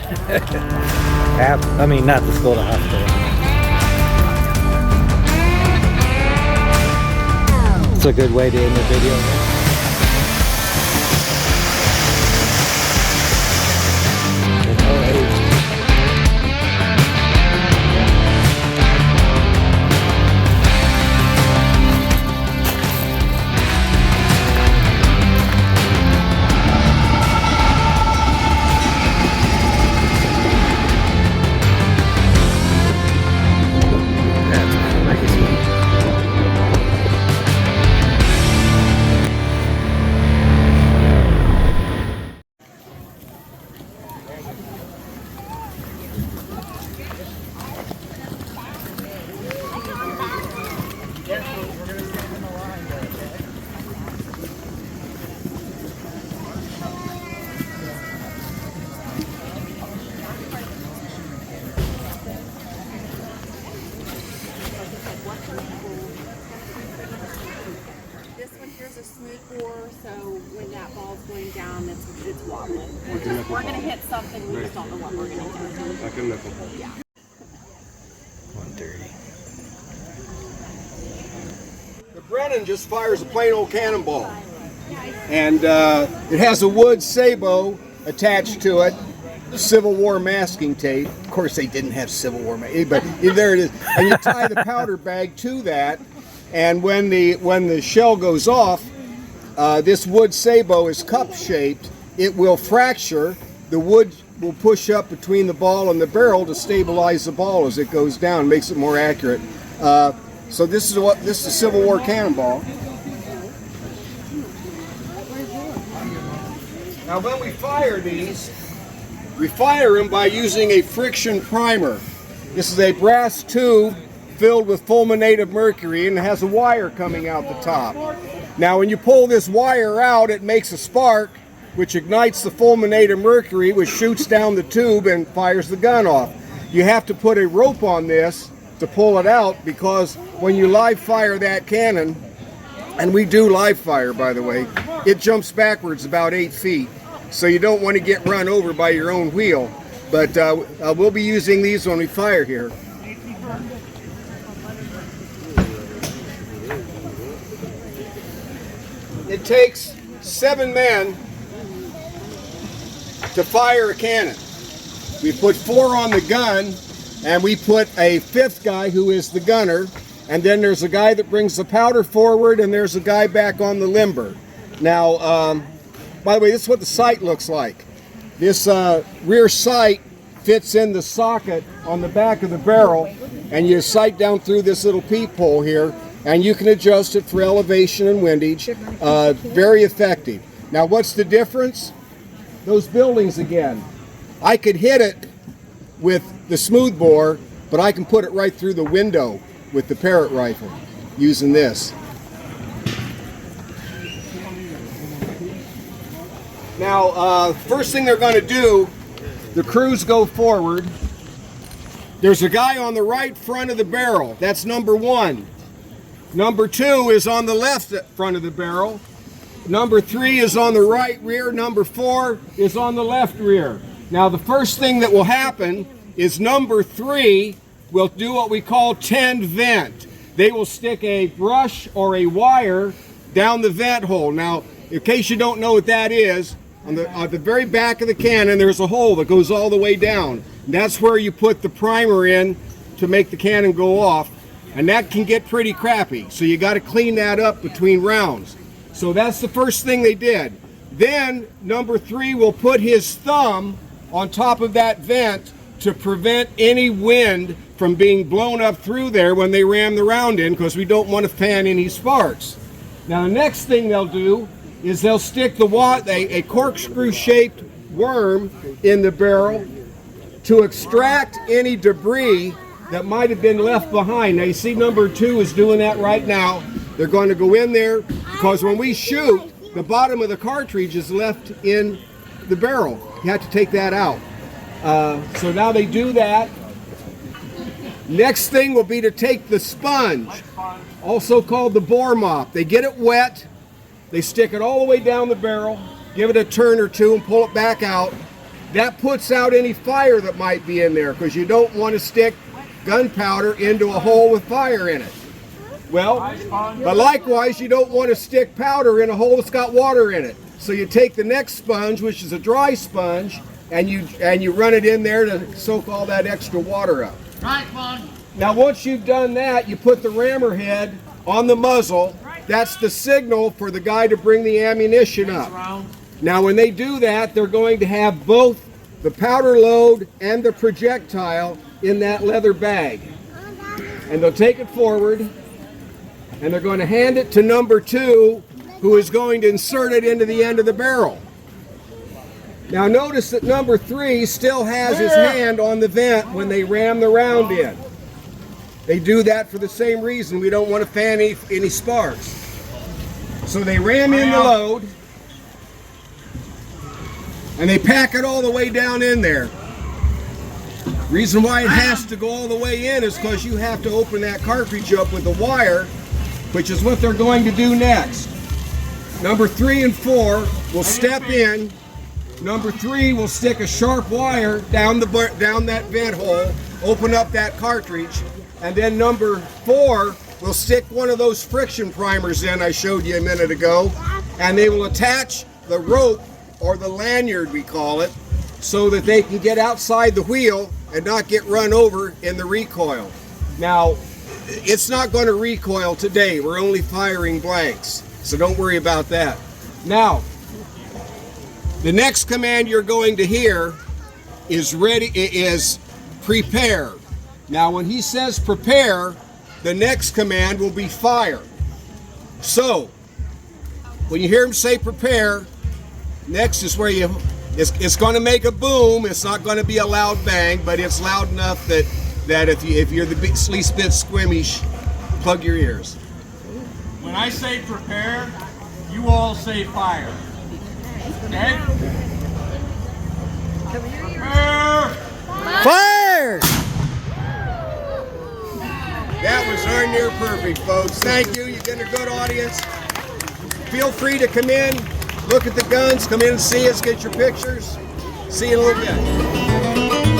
I mean, not the school, the hospital. It's a good way to end the video. This one here's a smooth bore, so when that ball's going down, it's wobbling. We're going to hit something, we just don't know what we're going to do. Like a nickel. Yeah. 130. The Brennan just fires a plain old cannonball. And it has a wood sabot attached to it, Civil War masking tape. Of course, they didn't have Civil War masking, but there it is. And you tie the powder bag to that, and when the shell goes off, this wood sabot is cup-shaped. It will fracture. The wood will push up between the ball and the barrel to stabilize the ball as it goes down, makes it more accurate. So this is a Civil War cannonball. Now when we fire these, we fire them by using a friction primer. This is a brass tube filled with fulminated mercury and it has a wire coming out the top. Now when you pull this wire out, it makes a spark which ignites the fulminated mercury, which shoots down the tube and fires the gun off. You have to put a rope on this to pull it out, because when you live fire that cannon, and we do live fire by the way, it jumps backwards about 8 feet. So you don't want to get run over by your own wheel. But we'll be using these when we fire here. It takes 7 men to fire a cannon. We put 4 on the gun, and we put a 5th guy who is the gunner, and then there's a guy that brings the powder forward, and there's a guy back on the limber. Now, by the way, this is what the sight looks like. This rear sight fits in the socket on the back of the barrel, and you sight down through this little peephole here, and you can adjust it for elevation and windage. Very effective. Now, what's the difference? Those buildings again. I could hit it with the smooth bore, but I can put it right through the window with the Parrott rifle using this. Now, first thing they're going to do, the crews go forward. There's a guy on the right front of the barrel. That's number 1. Number 2 is on the left front of the barrel. Number 3 is on the right rear. Number 4 is on the left rear. Now, the first thing that will happen is number 3 will do what we call tend vent. They will stick a brush or a wire down the vent hole. Now, in case you don't know what that is, on the very back of the cannon, there's a hole that goes all the way down. And that's where you put the primer in to make the cannon go off. And that can get pretty crappy. So you got to clean that up between rounds. So that's the first thing they did. Then number 3 will put his thumb on top of that vent to prevent any wind from being blown up through there when they ram the round in, because we don't want to fan any sparks. Now the next thing they'll do is they'll stick a corkscrew shaped worm in the barrel to extract any debris that might have been left behind. Now you see number 2 is doing that right now. They're going to go in there, because when we shoot, the bottom of the cartridge is left in the barrel. You have to take that out. So now they do that. Next thing will be to take the sponge, also called the bore mop. They get it wet, they stick it all the way down the barrel, give it a turn or two and pull it back out. that puts out any fire that might be in there, because you don't want to stick gunpowder into a hole with fire in it. Well, but likewise, you don't want to stick powder in a hole that's got water in it. So you take the next sponge, which is a dry sponge, and you run it in there to soak all that extra water up. Now once you've done that, you put the rammer head on the muzzle. That's the signal for the guy to bring the ammunition up. Now when they do that, they're going to have both the powder load and the projectile in that leather bag. And they'll take it forward, and they're going to hand it to number 2, who is going to insert it into the end of the barrel. Now notice that number 3 still has his hand on the vent when they ram the round in. They do that for the same reason. We don't want to fan any sparks. So they ram in the load, and they pack it all the way down in there. Reason why it has to go all the way in is because you have to open that cartridge up with a wire, which is what they're going to do next. Number 3 and 4 will step in. Number 3 will stick a sharp wire down that vent hole, open up that cartridge, and then number 4 will stick one of those friction primers in I showed you a minute ago, and they will attach the rope, or the lanyard we call it, so that they can get outside the wheel and not get run over in the recoil. Now, it's not going to recoil today. We're only firing blanks, so don't worry about that. Now, the next command you're going to hear is prepare. Now, when he says prepare, the next command will be fire. So, when you hear him say prepare, next is where it's going to make a boom. It's not going to be a loud bang, but it's loud enough that if you're the least bit squeamish, plug your ears. When I say prepare, you all say fire. Okay? Prepare! Fire! That was darn near perfect, folks. Thank you. You've been a good audience. Feel free to come in, look at the guns, come in and see us, get your pictures. See you in a little bit.